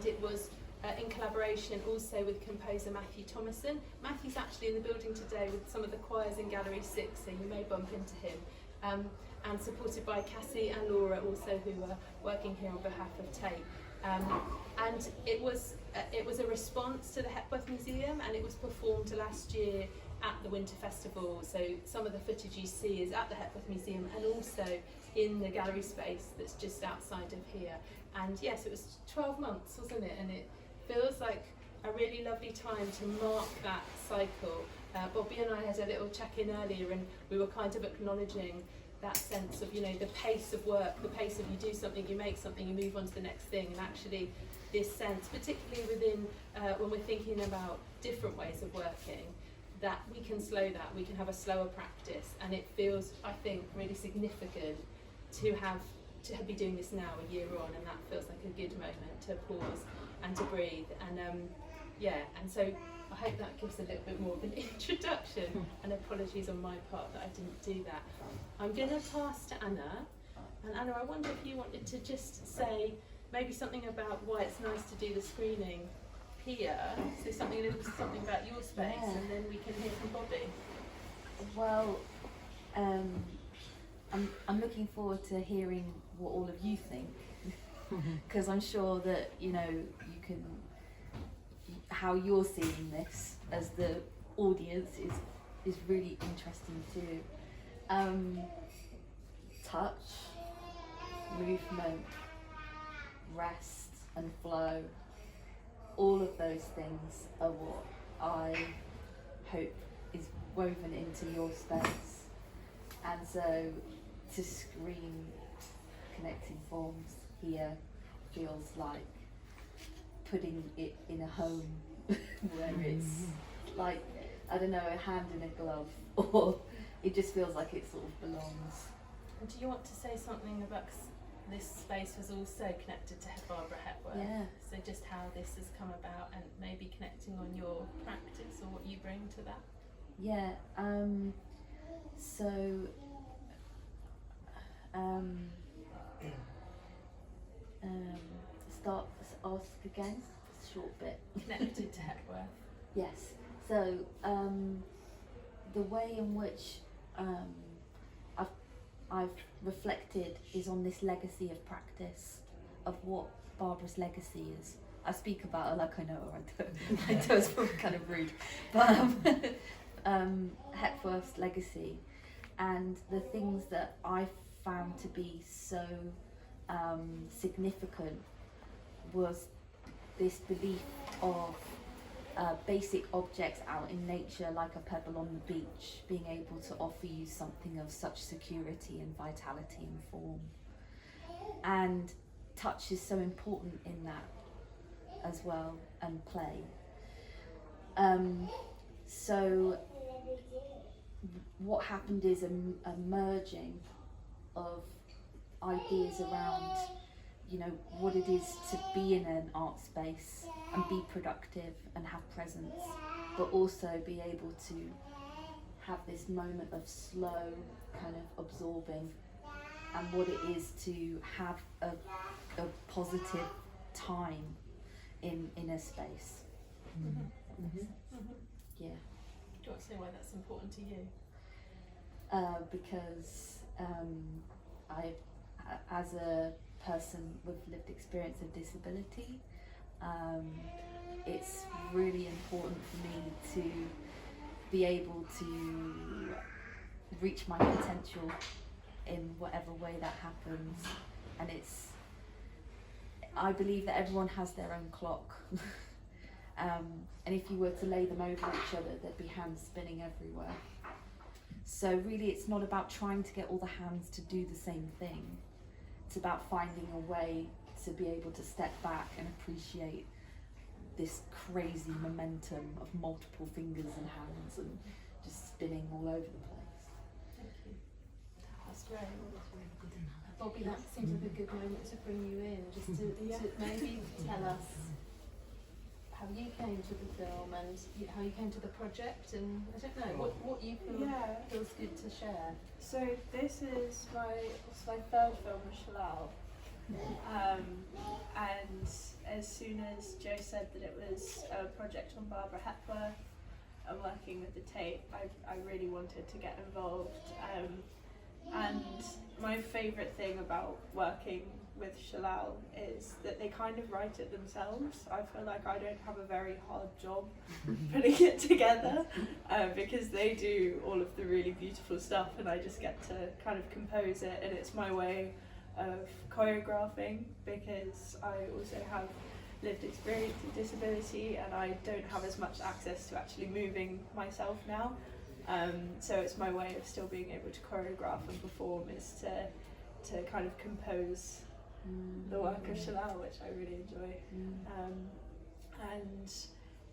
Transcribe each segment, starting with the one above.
it was in collaboration also with composer Matthew Thomason. Matthew's actually in the building today with some of the choirs in Gallery 6, so you may bump into him. And supported by Cassie and Laura also, who are working here on behalf of Tate. And it was a response to the Hepworth Museum, and it was performed last year at the Winter Festival. So some of the footage you see is at the Hepworth Museum and also in the gallery space that's just outside of here. And yes, it was 12 months, wasn't it? And it feels like a really lovely time to mark that cycle. Bobby and I had a little check-in earlier, and we were kind of acknowledging that sense of, you know, the pace of work, the pace of you do something, you make something, you move on to the next thing, and actually this sense, particularly within, when we're thinking about different ways of working, that we can slow that, we can have a slower practice, and it feels, I think, really significant to be doing this now a year on, and that feels like a good moment to pause and to breathe, and yeah, and so I hope that gives a little bit more of an introduction, and apologies on my part that I didn't do that. I'm going to pass to Anna, and Anna, I wonder if you wanted to just say maybe something about why it's nice to do the screening here, so something about your space, yeah. And then we can hear from Bobby. Well, I'm looking forward to hearing what all of you think, because I'm sure that, you know, you can, how you're seeing this as the audience is really interesting too. Touch, movement, rest and flow, all of those things are what I hope is woven into your space. And so to screen Connecting Forms here feels like putting it in a home where it's like, I don't know, a hand in a glove, or it just feels like it sort of belongs. And do you want to say something about, this space was also connected to Barbara Hepworth, yeah. So just how this has come about, and maybe connecting on your practice or what you bring to that? Yeah, ask again, just a short bit. Connected to Hepworth. Yes, so the way in which I've reflected is on this legacy of practice, of what Barbara's legacy is. I speak about her like I know her, I know it's probably kind of rude, but Hepworth's legacy, and the things that I found to be so significant was this belief of basic objects out in nature, like a pebble on the beach, being able to offer you something of such security and vitality and form. And touch is so important in that as well, and play. So what happened is a merging of ideas around, you know, what it is to be in an art space and be productive and have presence, but also be able to have this moment of slow kind of absorbing, and what it is to have a positive time in a space. Mm-hmm. Mm-hmm. Mm-hmm. Yeah. Do you want to say why that's important to you? Because I, as a person with lived experience of disability, it's really important for me to be able to reach my potential in whatever way that happens. And I believe that everyone has their own clock. And if you were to lay them over each other, there'd be hands spinning everywhere. So really it's not about trying to get all the hands to do the same thing. It's about finding a way to be able to step back and appreciate this crazy momentum of multiple fingers and hands and just spinning all over the place. Thank you. That's great. Bobby, that seems like a good moment to bring you in, just to maybe tell us how you came to the film and how you came to the project, and I don't know, what you feel feels good to share. So this is my third film with Shallal, And as soon as Jo said that it was a project on Barbara Hepworth and working with the Tate, I really wanted to get involved. And my favourite thing about working with Shallal is that they kind of write it themselves. I feel like I don't have a very hard job putting it together because they do all of the really beautiful stuff and I just get to kind of compose it, and it's my way of choreographing because I also have lived experience of disability and I don't have as much access to actually moving myself now. So it's my way of still being able to choreograph and perform is to kind of compose the work of Shallal, which I really enjoy. And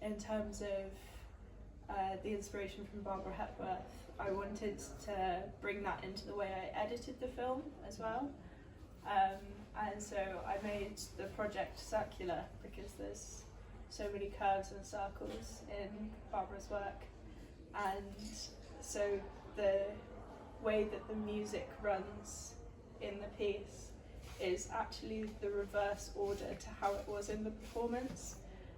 in terms of the inspiration from Barbara Hepworth, I wanted to bring that into the way I edited the film as well. And so I made the project circular because there's so many curves and circles in Barbara's work. And so the way that the music runs in the piece is actually the reverse order to how it was in the performance,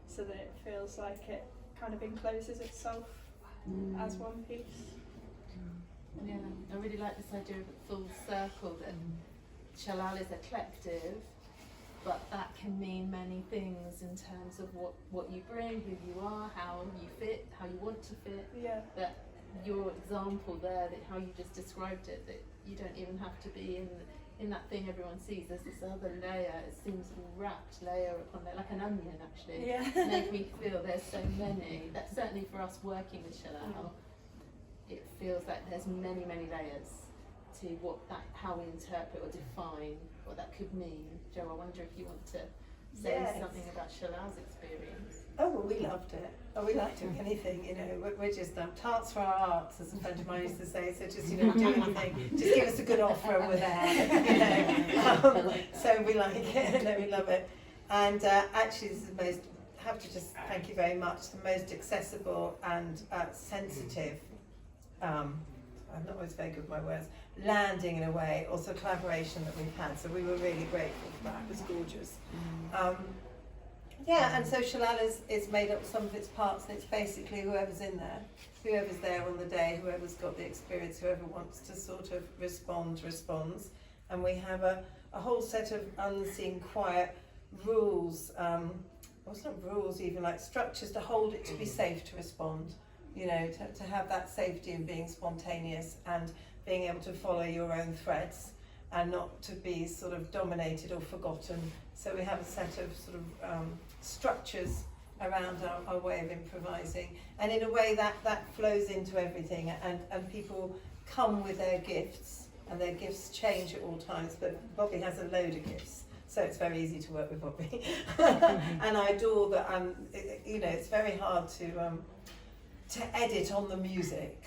so that it feels like it kind of encloses itself as one piece. Yeah, I really like this idea of a full circle, that Shallal is a collective, but that can mean many things in terms of what you bring, who you are, how you fit, how you want to fit. Yeah. That your example there, that how you just described it, that you don't even have to be in that thing everyone sees. There's this other layer, it seems wrapped layer upon layer, like an onion actually. Yeah. Make me feel there's so many. That certainly for us working with Shallal, it feels like there's many layers to how we interpret or define what that could mean. Jo, I wonder if you want to say something about Shallal's experience. Oh, well, we loved it. Oh, we like doing anything, you know. We're just tarts for our arts, as a friend of mine used to say. So just, you know, do anything. Just give us a good offer and we're there, you know. So we like it, no, we love it. And actually, this is the most, I have to just thank you very much, the most accessible and sensitive, I'm not always very good with my words, landing in a way, also collaboration that we've had. So we were really grateful for that. It was gorgeous. Yeah, and so Shallal is made up some of its parts, and it's basically whoever's in there, whoever's there on the day, whoever's got the experience, whoever wants to sort of respond, responds. And we have a whole set of unseen, quiet rules, well, it's not rules even, like structures to hold it to be safe to respond, you know, to have that safety and being spontaneous and being able to follow your own threads and not to be sort of dominated or forgotten. So we have a set of sort of structures around our way of improvising, and in a way that flows into everything, and people come with their gifts, and their gifts change at all times, but Bobby has a load of gifts, so it's very easy to work with Bobby. And I adore that, you know, it's very hard to edit on the music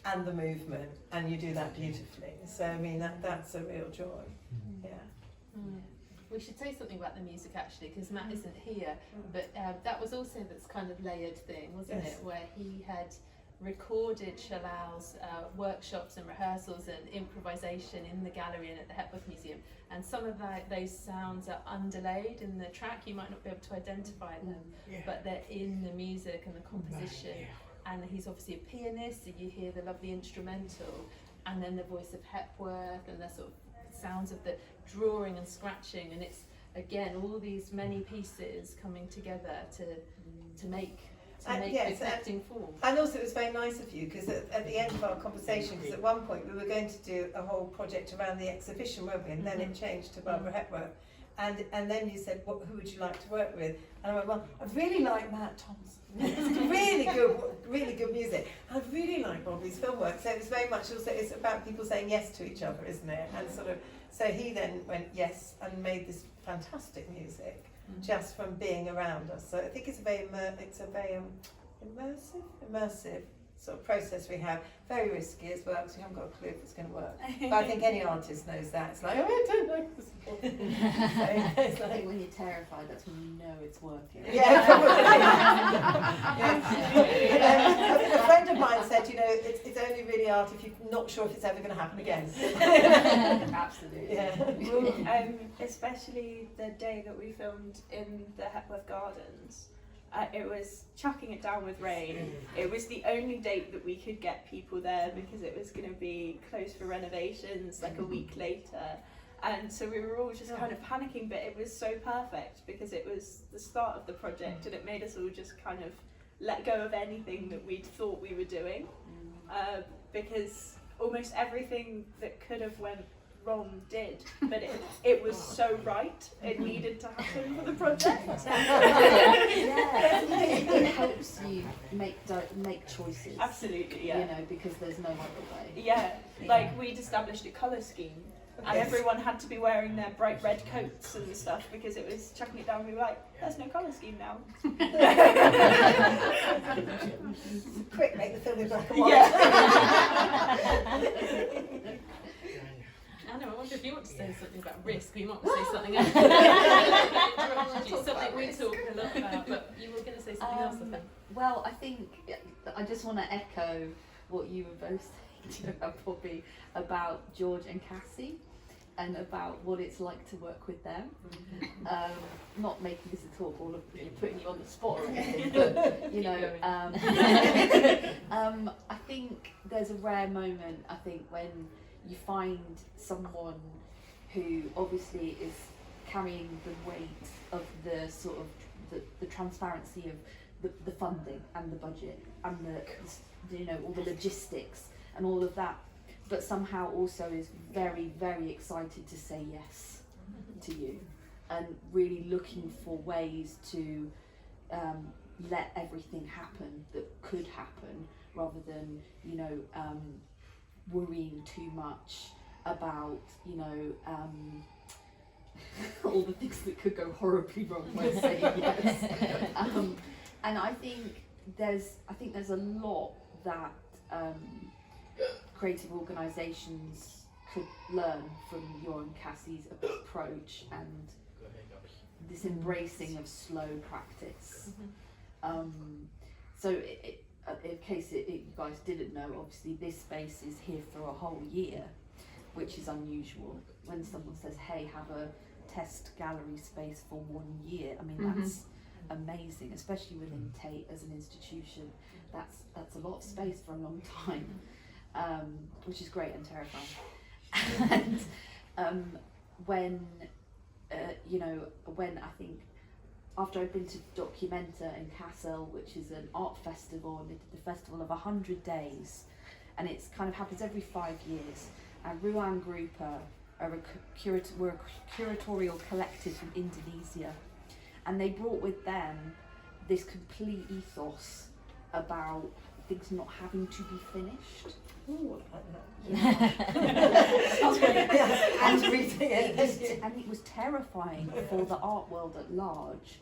and the movement, and you do that beautifully. So I mean that's a real joy. Yeah. We should say something about the music actually, because Matt isn't here, but that was also this kind of layered thing, wasn't it, where he had recorded Shallal's workshops and rehearsals and improvisation in the gallery and at the Hepworth Museum, and some of those sounds are underlaid in the track. You might not be able to identify them, but they're in the music and the composition. And he's obviously a pianist, so you hear the lovely instrumental, and then the voice of Hepworth, and the sort of sounds of the drawing and scratching, and it's again all these many pieces coming together to make the connecting form. And also it was very nice of you, because at the end of our conversation, because at one point we were going to do a whole project around the exhibition, weren't we? And then it changed to Barbara Hepworth, and then you said, who would you like to work with? And I went, well, I really like Matt Thompson. It's really good music. I really like Bobby's film work. So it was very much also, it's about people saying yes to each other, isn't it? And sort of, so he then went yes and made this fantastic music just from being around us. So I think it's a very immersive sort of process we have. Very risky as well, because we haven't got a clue if it's going to work. But I think any artist knows that. It's like, oh, I don't know. So it's like, I think when you're terrified, that's when you know it's working. Yeah, probably. A friend of mine said, you know, it's only really art if you're not sure if it's ever going to happen again. Absolutely. Yeah. Well, especially the day that we filmed in the Hepworth Gardens, it was chucking it down with rain. It was the only date that we could get people there because it was going to be closed for renovations like a week later. And so we were all just kind of panicking, but it was so perfect because it was the start of the project and it made us all just kind of let go of anything that we'd thought we were doing, because almost everything that could have went wrong did, but it was so right, it needed to happen for the project. It helps you make choices. Absolutely, yeah. You know, because there's no other way. Yeah, like we'd established a colour scheme and everyone had to be wearing their bright red coats and stuff because it was chucking it down. We were like, there's no colour scheme now. Quick, make the film in black and white. Yeah. Anna, I wonder if you want to say something about risk, or you might want to say something else. Something we talk a lot about, but you were going to say something else, I think. Well, I think I just want to echo what you were both saying about Bobby, about George and Cassie, and about what it's like to work with them. Not making this a talk, all of putting you on the spot or anything, but you know, I think there's a rare moment. I think when you find someone who obviously is carrying the weight of the sort of the transparency of the funding and the budget and the you know, all the logistics and all of that, but somehow also is very, very excited to say yes to you and really looking for ways to let everything happen that could happen, rather than, you know, worrying too much about, you know, all the things that could go horribly wrong by saying yes. And I think there's a lot that creative organisations could learn from your and Cassie's approach and this embracing of slow practice. So in case you guys didn't know, obviously this space is here for a whole year, which is unusual. When someone says, hey, have a test gallery space for 1 year, I mean, that's amazing, especially within Tate as an institution. That's a lot of space for a long time, which is great and terrifying. And when you know, when I think after I'd been to Documenta in Kassel, which is an art festival, and they did the festival of 100 days, and it's kind of happens every 5 years. And Ruang Grupa were a curatorial collective from Indonesia, and they brought with them this complete ethos about things not having to be finished. Ooh, I And it was terrifying for the art world at large,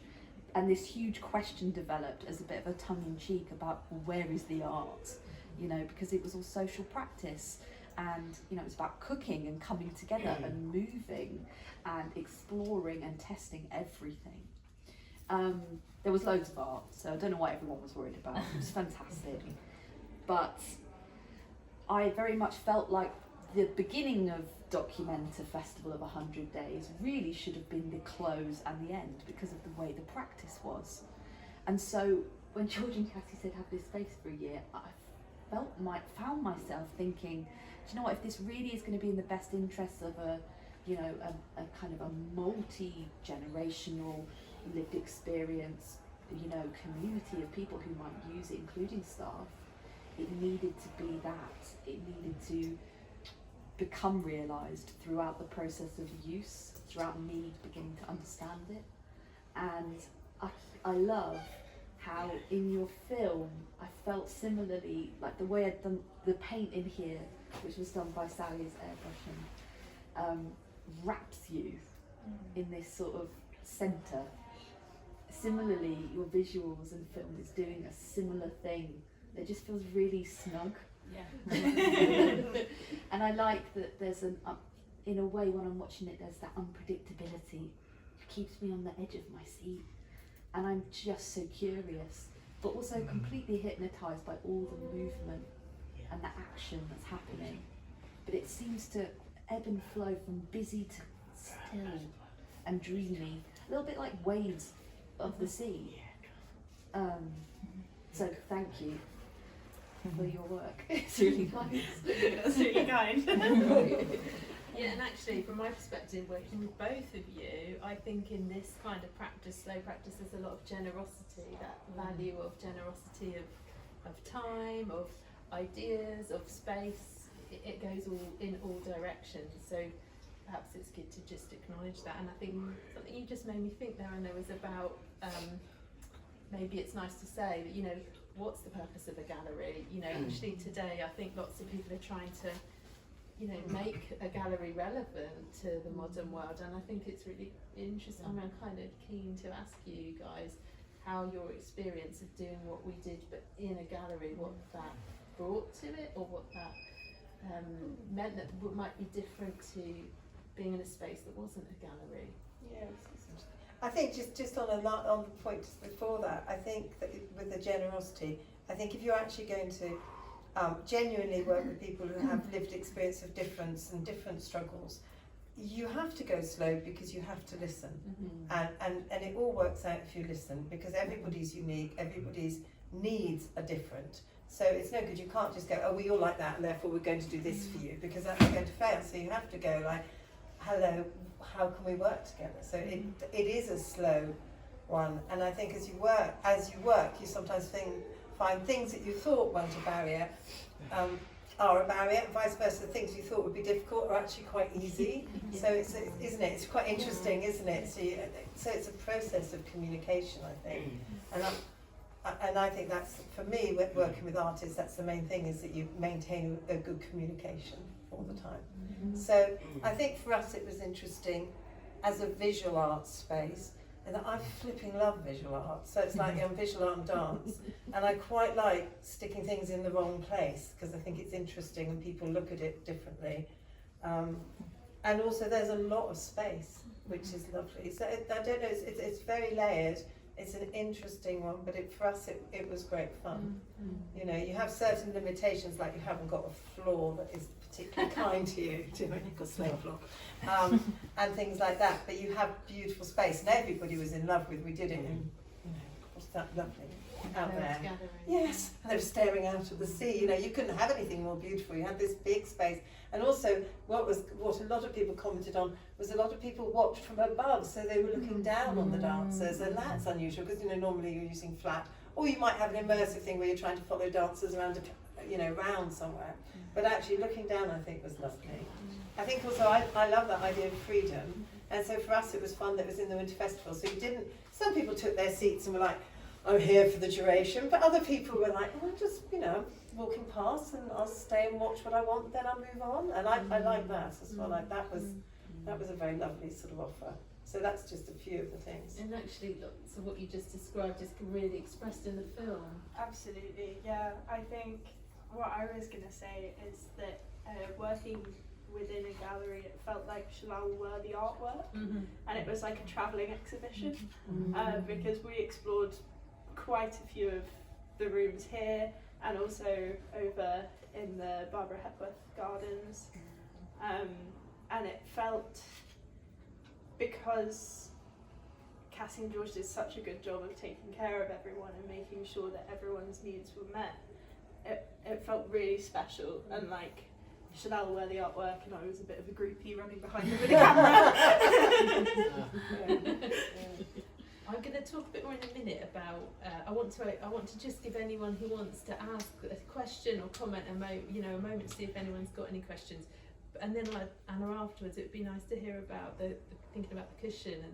and this huge question developed as a bit of a tongue-in-cheek about, well, where is the art, you know, because it was all social practice, and you know, it was about cooking and coming together and moving and exploring and testing everything. There was loads of art, so I don't know what everyone was worried about. It was fantastic, but I very much felt like the beginning of Documenta Festival of 100 Days really should have been the close and the end, because of the way the practice was. And so when George and Cassie said have this space for a year, I found myself thinking, do you know what, if this really is going to be in the best interests of a kind of a multi-generational lived experience, you know, community of people who might use it, including staff, it needed to be that. It needed to become realised throughout the process of use, throughout me beginning to understand it. And I love how in your film I felt similarly, like the way I'd done the paint in here, which was done by Sally's airbrushing, wraps you in this sort of centre. Similarly, your visuals and film is doing a similar thing. It just feels really snug. Yeah. And I like that there's in a way when I'm watching it, there's that unpredictability. It keeps me on the edge of my seat. And I'm just so curious but also completely hypnotised by all the movement and the action that's happening. But it seems to ebb and flow from busy to still and dreamy, a little bit like waves of the sea. So thank you for your work. It's really nice. That's really kind. Yeah, and actually, from my perspective, working with both of you, I think in this kind of practice, slow practice, there's a lot of generosity, that value of generosity of time, of ideas, of space. It goes all in all directions. So perhaps it's good to just acknowledge that. And I think something you just made me think there, and there was about maybe it's nice to say that, you know, what's the purpose of a gallery? You know, actually today I think lots of people are trying to, you know, make a gallery relevant to the modern world, and I think it's really interesting. I mean, I'm kind of keen to ask you guys how your experience of doing what we did but in a gallery, what that brought to it, or what that meant that might be different to being in a space that wasn't a gallery. Yes. I think just on the point just before that, I think that with the generosity, I think if you're actually going to genuinely work with people who have lived experience of difference and different struggles, you have to go slow because you have to listen. And it all works out if you listen, because everybody's unique, everybody's needs are different. So it's no good, you can't just go, oh, we all like that and therefore we're going to do this for you, because that's going to fail. So you have to go like, hello, how can we work together? So it is a slow one, and I think as you work, you sometimes find things that you thought weren't a barrier are a barrier, and vice versa. Things you thought would be difficult are actually quite easy. So isn't it? It's quite interesting, isn't it? So it's a process of communication, I think, and I think that's, for me, working with artists, that's the main thing, is that you maintain a good communication all the time. So I think for us it was interesting as a visual arts space, and that I flipping love visual art. So it's like visual art and dance, and I quite like sticking things in the wrong place because I think it's interesting and people look at it differently. And also there's a lot of space, which is lovely. So I don't know, it's very layered. It's an interesting one, but for us it was great fun. You know, you have certain limitations, like you haven't got a floor that is particularly kind to you, you've got a slate floor, and things like that. But you have beautiful space, and everybody was in love with. We did it in, you know, what's that lovely out there? Yes, and they were staring out at the sea. You know, you couldn't have anything more beautiful. You had this big space, and also what a lot of people commented on was a lot of people watched from above, so they were looking down on the dancers, and that's unusual because, you know, normally you're using flat, or you might have an immersive thing where you're trying to follow dancers around round somewhere. But actually looking down, I think, was lovely. I think also I love that idea of freedom, and so for us it was fun that it was in the Winter Festival, so some people took their seats and were like, I'm here for the duration, but other people were like, well, just, you know, walking past, and I'll stay and watch what I want, then I'll move on. And I like that as well. Like that was a very lovely sort of offer. So that's just a few of the things. And actually, so what you just described is really expressed in the film. Absolutely, yeah. I think what I was going to say is that working within a gallery, it felt like Shallal were the artwork, and it was like a travelling exhibition, because we explored quite a few of the rooms here, and also over in the Barbara Hepworth Gardens, and it felt, because Cassie and George did such a good job of taking care of everyone and making sure that everyone's needs were met, it felt really special, and like Shallal were the artwork and I was a bit of a groupie running behind them with a camera. I'm going to talk a bit more in a minute about. I want to just give anyone who wants to ask a question or comment a moment to see if anyone's got any questions. And then, like Anna, afterwards, it'd be nice to hear about the thinking about the cushion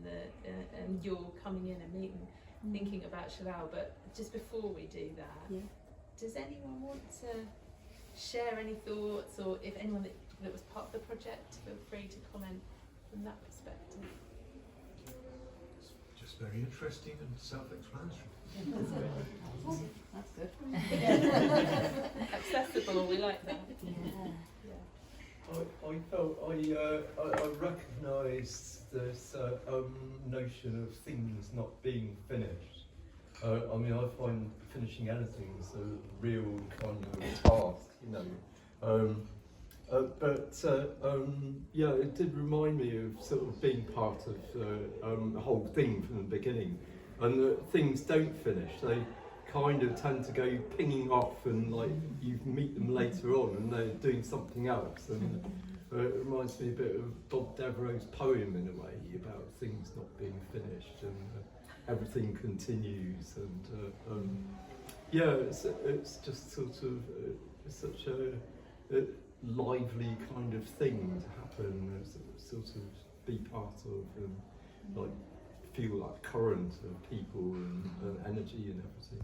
and your coming in and meeting, thinking about Shallal. But just before we do that, does anyone want to share any thoughts, or if anyone that was part of the project, feel free to comment from that perspective. Just very interesting and self-explanatory. That's good. Accessible, we like that. I felt I recognised this notion of things not being finished, I mean, I find finishing anything is a real kind of task, you know. Yeah, it did remind me of sort of being part of the whole thing from the beginning, and that things don't finish. They kind of tend to go pinging off, and like you meet them later on, and they're doing something else. And it reminds me a bit of Bob Devereaux's poem in a way about things not being finished, and everything continues. And yeah, it's just sort of such a lively kind of thing to happen, sort of be part of, and like feel that current of people and energy and everything.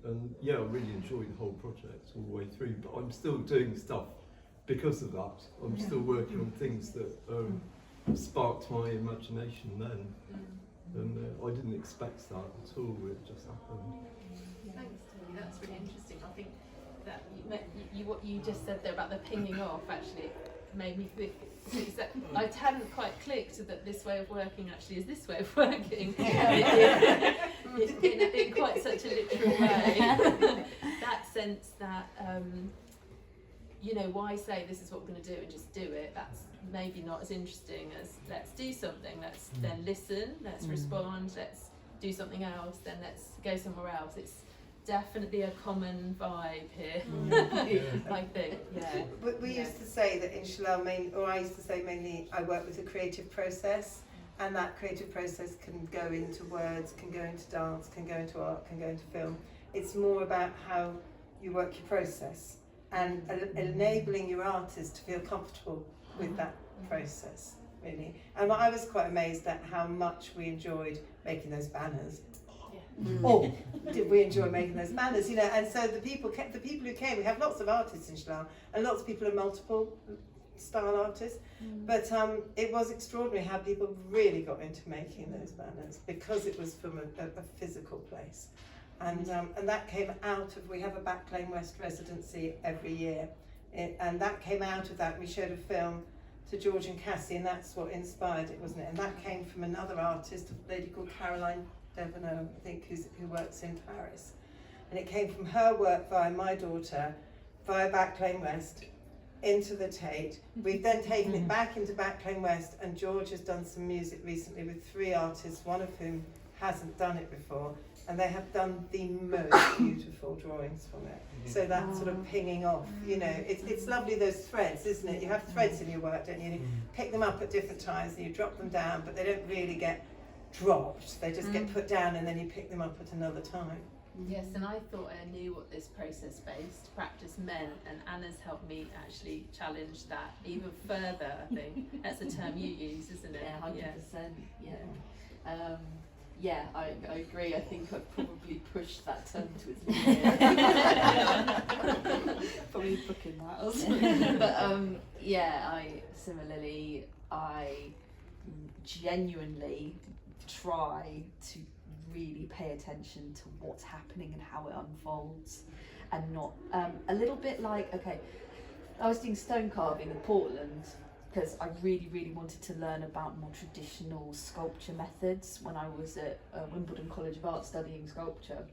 And yeah, I really enjoyed the whole project all the way through, but I'm still doing stuff because of that. I'm still working on things that sparked my imagination then, and I didn't expect that at all. It just happened. Thanks, Tony. That's really interesting. I think that what you just said there about the pinging off actually made me think that I hadn't quite clicked that this way of working actually is this way of working in quite such a literal way. That sense that you know, why say this is what we're going to do and just do it? That's maybe not as interesting as let's do something, let's then listen, let's respond, let's do something else, then let's go somewhere else. It's definitely a common vibe here, I think. Yeah. We used to say that in Shallal, I used to say mainly, I work with a creative process, and that creative process can go into words, can go into dance, can go into art, can go into film. It's more about how you work your process and enabling your artists to feel comfortable with that process, really. And I was quite amazed at how much we enjoyed making those banners. Oh, did we enjoy making those banners, you know? And so the people who came, we have lots of artists in Shallal, and lots of people are multiple style artists, but it was extraordinary how people really got into making those banners because it was from a physical place. And that came out of, we have a Back Lane West residency every year, and that came out of that. We showed a film to George and Cassie, and that's what inspired it, wasn't it? And that came from another artist, a lady called Caroline Deverneau, I think, who works in Paris. And it came from her work via my daughter, via Back Lane West, into the Tate. We've then taken it back into Back Lane West, and George has done some music recently with 3 artists, one of whom hasn't done it before, and they have done the most beautiful drawings from it. So that sort of pinging off, you know, it's lovely, those threads, isn't it? You have threads in your work, don't you? You pick them up at different times and you drop them down, but they don't really get dropped, they just get put down and then you pick them up at another time. Yes, and I thought I knew what this process-based practice meant, and Anna's helped me actually challenge that even further, I think. That's a term you use, isn't it? Yeah, 100%. Yeah, I agree. I think I've probably pushed that term to its limit. Probably booking that or something. But I genuinely try to really pay attention to what's happening and how it unfolds, and not a little bit like, okay, I was doing stone carving in Portland because I really wanted to learn about more traditional sculpture methods when I was at Wimbledon College of Art studying sculpture,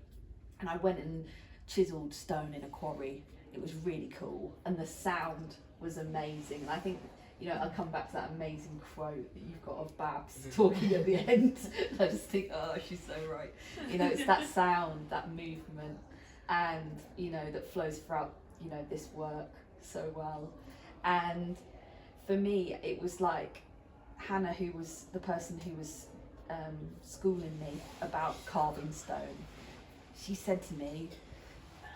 and I went and chiselled stone in a quarry. It was really cool, and the sound was amazing. And I think, you know, I'll come back to that amazing quote that you've got of Babs talking at the end. I just think, oh, she's so right. You know, it's that sound, that movement, and, you know, that flows throughout, you know, this work so well. And for me, it was like Hannah, who was the person who was schooling me about carving stone. She said to me,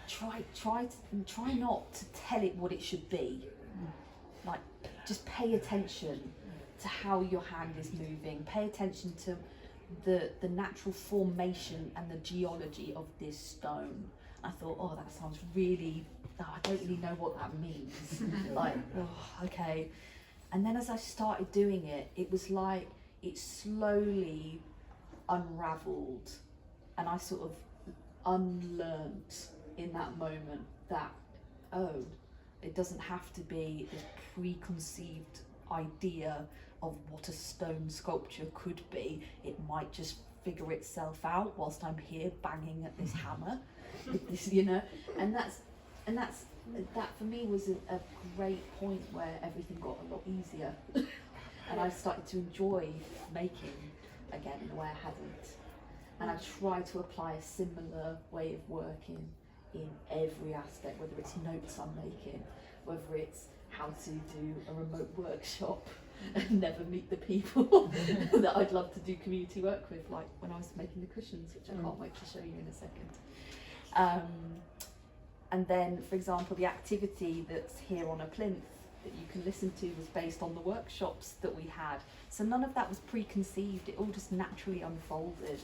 try not to tell it what it should be. Like, just pay attention to how your hand is moving. Pay attention to the natural formation and the geology of this stone. I thought, oh, that sounds really, I don't really know what that means. Like, oh, okay. And then as I started doing it, it was like it slowly unravelled, and I sort of unlearnt in that moment that, oh, it doesn't have to be this preconceived idea of what a stone sculpture could be. It might just figure itself out whilst I'm here banging at this hammer, with this, you know, and that for me was a great point where everything got a lot easier, and I started to enjoy making again in a way I hadn't, and I try to apply a similar way of working in every aspect, whether it's notes I'm making, whether it's how to do a remote workshop and never meet the people that I'd love to do community work with, like when I was making the cushions, which I can't wait to show you in a second. And then, for example, the activity that's here on a plinth that you can listen to was based on the workshops that we had. So none of that was preconceived, it all just naturally unfolded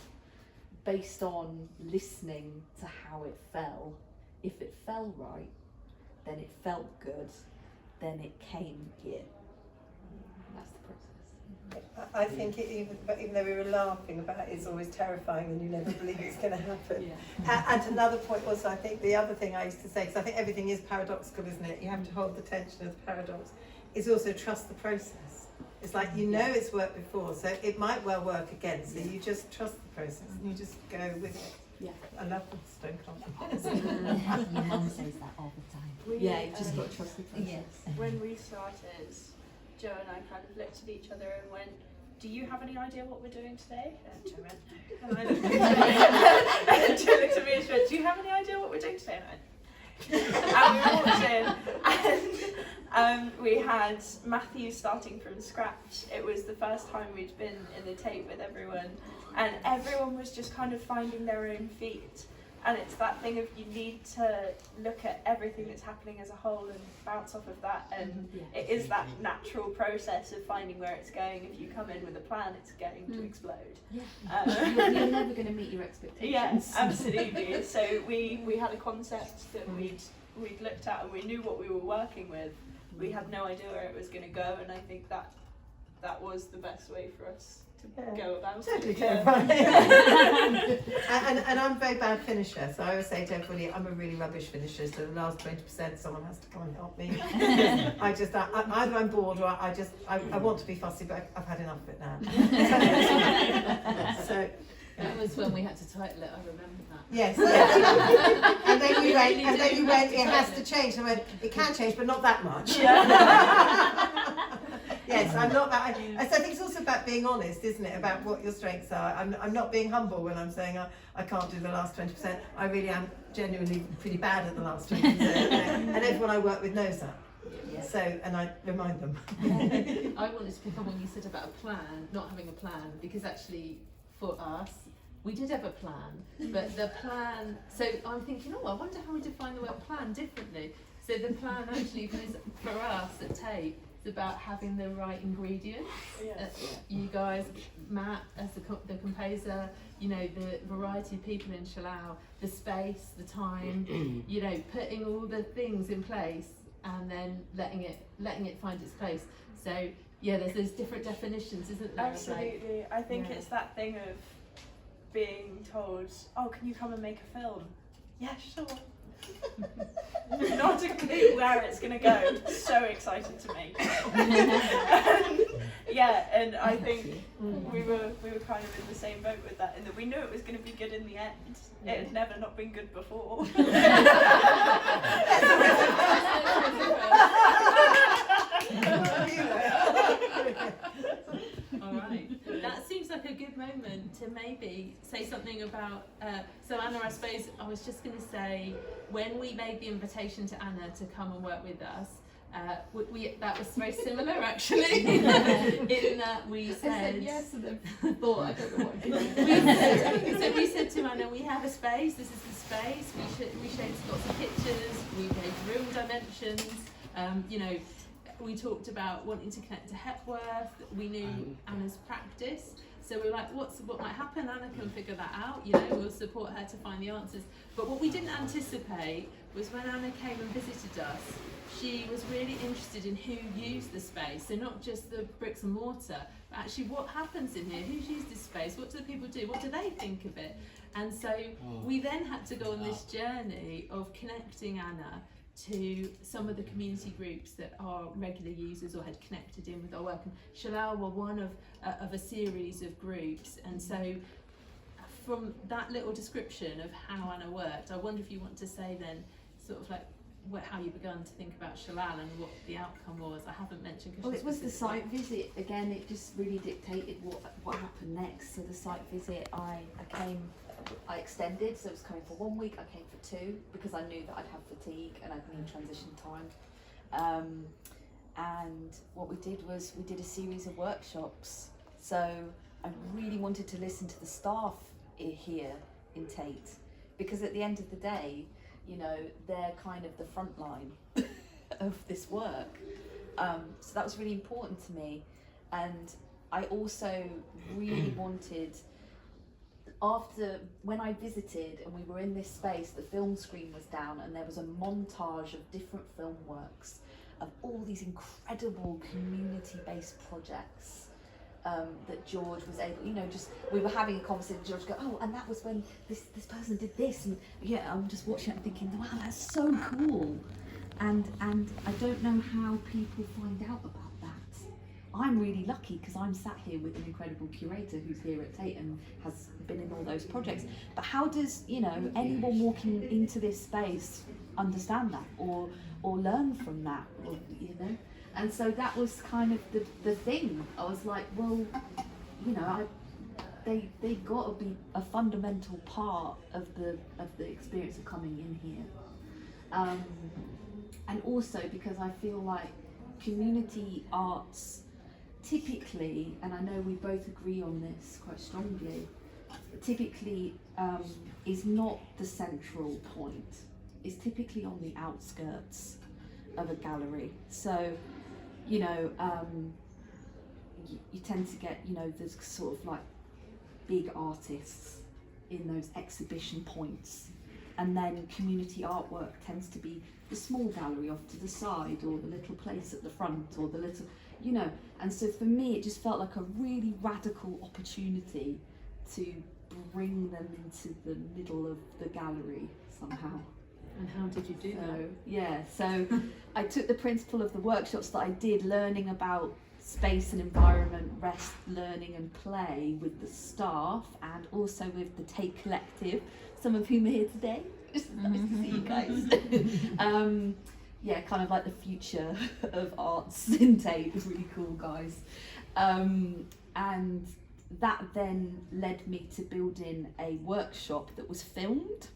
based on listening to how it fell. If it fell right, then it felt good, then it came here. That's the process. I think even though we were laughing about it, it's always terrifying and you never believe it's going to happen. Yeah. And another point was, I think the other thing I used to say, because I think everything is paradoxical, isn't it? You have to hold the tension of the paradox, is also trust the process. It's like, you know it's worked before, so it might well work again, so you just trust the process and you just go with it. Yeah. I love the stone coffee. Your mum says that all the time. Yeah, you just got to trust the process. Yes. When we started, Jo and I kind of looked at each other and went, do you have any idea what we're doing today? And Jo went, no. And I looked at Jo, and Jo looked at me and she went, do you have any idea what we're doing today? And I went, and we walked in and we had Matthew starting from scratch. It was the first time we'd been in the Tate with everyone, and everyone was just kind of finding their own feet. And it's that thing of you need to look at everything that's happening as a whole and bounce off of that, and it is that natural process of finding where it's going. If you come in with a plan, it's going to explode. Yeah. You're never going to meet your expectations. Yes, absolutely. So we had a concept that we'd looked at and we knew what we were working with. We had no idea where it was going to go, and I think that was the best way for us to go about Totally it. terrifying. and I'm a very bad finisher, so I always say to everybody, I'm a really rubbish finisher, so the last 20% someone has to come and help me. Either I'm bored or I want to be fussy, but I've had enough of it now. So That was when we had to title it, I remember that. yes, and then you went, it has to change. And I went, it can change, but not that much. Yes, I'm not that. I think it's also about being honest, isn't it? About what your strengths are. I'm not being humble when I'm saying I can't do the last 20%. I really am genuinely pretty bad at the last 20%, and everyone I work with knows that. Yeah. So, and I remind them. I wanted to pick up when you said about a plan, not having a plan, because actually for us, we did have a plan, but the plan, so I'm thinking, I wonder how we define the word plan differently. So the plan actually for us at Tate is about having the right ingredients. You guys, Matt as the composer, you know, the variety of people in Shallal, the space, the time, you know, putting all the things in place and then letting it find its place. So yeah, there's different definitions, isn't there? Absolutely. Like, I think it's that thing of being told, oh, can you come and make a film? Yeah, sure. Not a clue where it's going to go. So excited to make. And I think we were kind of in the same boat with that, in that we knew it was going to be good in the end. It had never not been good before. Alright, that seems like a good moment to maybe say something about, so Anna, I suppose I was just going to say, when we made the invitation to Anna to come and work with us, that was very similar actually, in that we said yes and then thought, I don't know what I'm doing. So we said to Anna, we have a space, this is the space, we showed lots of pictures, we gave room dimensions, you know, we talked about wanting to connect to Hepworth, we knew Anna's practice, so we were like, what might happen? Anna can figure that out, you know, we'll support her to find the answers. But what we didn't anticipate was when Anna came and visited us, she was really interested in who used the space, so not just the bricks and mortar, but actually what happens in here, who's used this space, what do the people do, what do they think of it? And so we then had to go on this journey of connecting Anna to some of the community groups that are regular users or had connected in with our work. And Shallal were one of a series of groups, and so from that little description of how Anna worked, I wonder if you want to say then, sort of like, how you began to think about Shallal and what the outcome was. I haven't mentioned. Well, it was the site visit again. It just really dictated what happened next. So the site visit, I extended. So it was coming for 1 week. I came for 2 because I knew that I'd have fatigue and I'd need transition time. And what we did was we did a series of workshops. So I really wanted to listen to the staff here in Tate, because at the end of the day, you know, they're kind of the front line of this work. So that was really important to me. And I also really wanted, when I visited and we were in this space, the film screen was down and there was a montage of different film works of all these incredible community-based projects that George was able, you know, just, we were having a conversation, George go, oh, and that was when this person did this, and yeah, I'm just watching it and thinking, wow, that's so cool. And I don't know how people find out about that. I'm really lucky because I'm sat here with an incredible curator who's here at Tate and has been in all those projects. But how does, you know, anyone walking into this space understand that or learn from that, or, you know? And so that was kind of the thing. I was like, well, you know, they got to be a fundamental part of the experience of coming in here. And also because I feel like community arts typically, and I know we both agree on this quite strongly, typically is not the central point. It's typically on the outskirts of a gallery. So, you know, you tend to get, you know, there's sort of like big artists in those exhibition points, and then community artwork tends to be the small gallery off to the side, or the little place at the front, or the little, you know. And so for me it just felt like a really radical opportunity to bring them into the middle of the gallery somehow. And how did you do that? Yeah, so I took the principle of the workshops that I did, learning about space and environment, rest, learning and play with the staff, and also with the Tate Collective, some of whom are here today. It's nice to see you guys. Yeah, kind of like the future of arts in Tate, really cool guys. And that then led me to building a workshop that was filmed,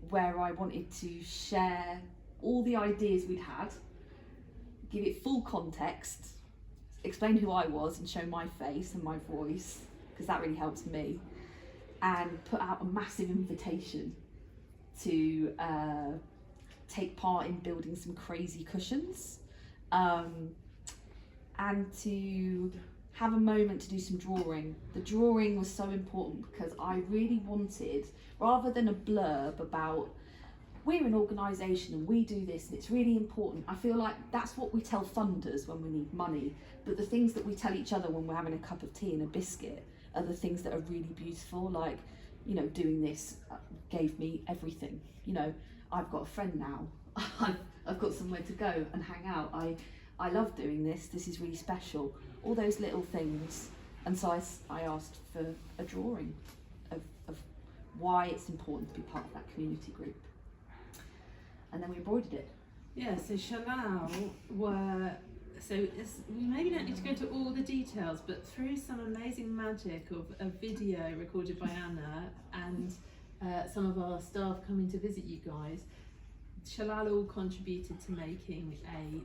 where I wanted to share all the ideas we'd had, give it full context, explain who I was and show my face and my voice, because that really helps me, and put out a massive invitation to take part in building some crazy cushions, and to have a moment to do some drawing. The drawing was so important because I really wanted, rather than a blurb about we're an organisation and we do this and it's really important, I feel like that's what we tell funders when we need money, but the things that we tell each other when we're having a cup of tea and a biscuit are the things that are really beautiful, like, you know, doing this gave me everything. You know, I've got a friend now, I've got somewhere to go and hang out, I love doing this is really special, all those little things. And so I asked for a drawing of why it's important to be part of that community group. And then we embroidered it. Yeah, so Shallal were, we maybe don't need to go into all the details, but through some amazing magic of a video recorded by Anna and some of our staff coming to visit you guys, Shallal all contributed to making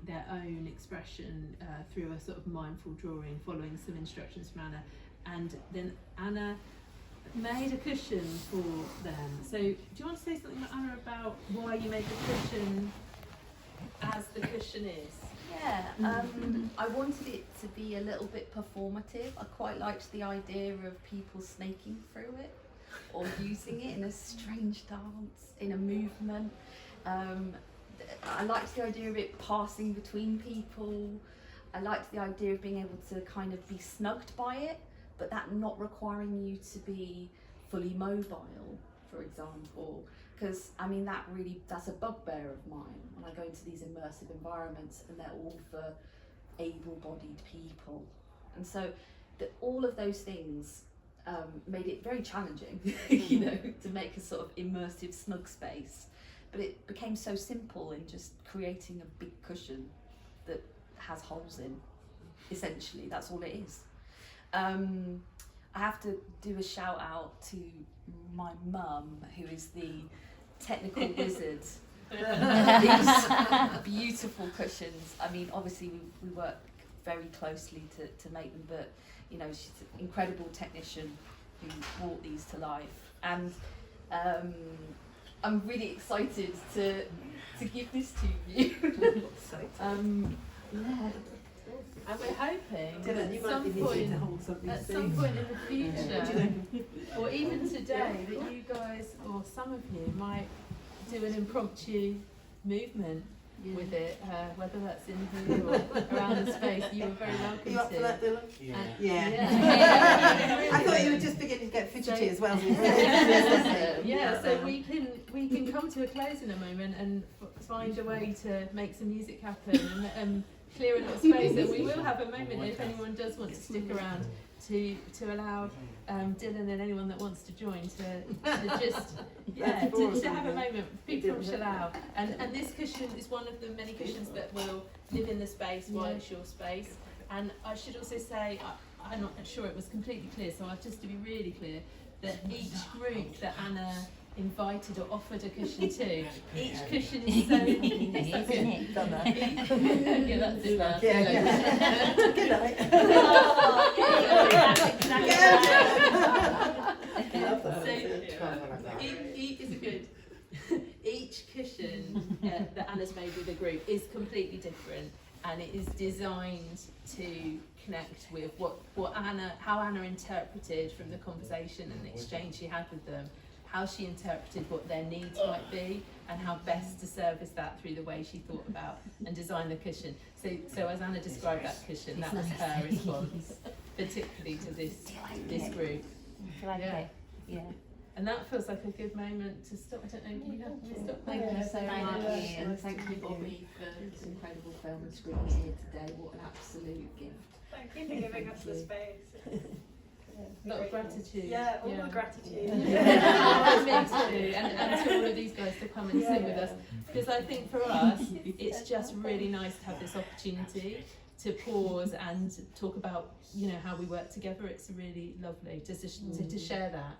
their own expression through a sort of mindful drawing, following some instructions from Anna. And then Anna made a cushion for them. So do you want to say something, Anna, about why you made the cushion as the cushion is? Yeah, I wanted it to be a little bit performative. I quite liked the idea of people snaking through it or using it in a strange dance, in a movement. I liked the idea of it passing between people. I liked the idea of being able to kind of be snugged by it, but that not requiring you to be fully mobile, for example. Because, I mean, that's a bugbear of mine when I go into these immersive environments and they're all for able-bodied people. And so all of those things made it very challenging, you know, to make a sort of immersive, snug space. But it became so simple in just creating a big cushion that has holes in. Essentially, that's all it is. I have to do a shout out to my mum, who is the technical wizard of these beautiful cushions. I mean, obviously we work very closely to make them, but you know, she's an incredible technician who brought these to life. And I'm really excited to give this to you. Yeah. And we're hoping Dylan, you at might some be needing to point, hold something at soon. some point in the future, or even today, that you guys, or some of you, might do an impromptu movement with it, whether that's in here or around the space. You were very welcome Are you up to. for that, Dylan? Yeah. Yeah. I thought you were just beginning to get fidgety as well. Yeah, so we can come to a close in a moment and find a way to make some music happen and clear a little space. And we will have a moment if anyone does want to stick around to allow Dylan and anyone that wants to join to just to have a moment. People from Shallal, and this cushion is one of the many cushions that will live in the space while it's your space. And I should also say, I'm not sure it was completely clear, so just to be really clear, that each group that Anna invited or offered a cushion to, each cushion is so Done that. yeah, that's it now. Yeah. Good night. Is it good? Each cushion that Anna's made with the group is completely different, and it is designed to connect with how Anna interpreted from the conversation and the exchange she had with them, how she interpreted what their needs might be, and how best to service that through the way she thought about and designed the cushion. So as Anna described that cushion, that was her response, particularly to this group. Yeah. And that feels like a good moment to stop. I don't know, can you help me stop? Thank you so much, Yeah. and thank you, Bobby, for this incredible film and screening here today. What an absolute gift. Thank you for giving us the space. A lot of gratitude. Yeah, all the gratitude. Me too, and to all of these guys to come and sit with us, because I think for us it's just really nice to have this opportunity to pause and talk about, you know, how we work together. It's really lovely just to share that.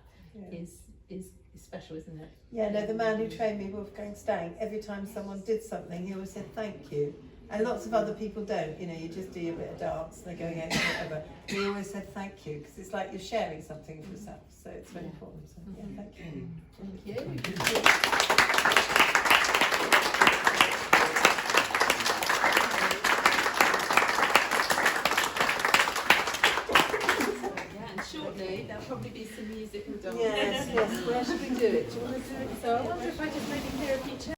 Is special, isn't it? Yeah, no, the man who trained me, Wolfgang Stang, every time someone did something, he always said thank you. And lots of other people don't, you know, you just do a bit of dance, they're going out or whatever. He always said thank you, because it's like you're sharing something with yourself, so it's very important. So, yeah, thank you. Thank you. Yeah, and shortly there'll probably be some music and dance. Yes, yes, where should we do it? Do you want to do it? So I wonder if I just maybe clear a few chairs.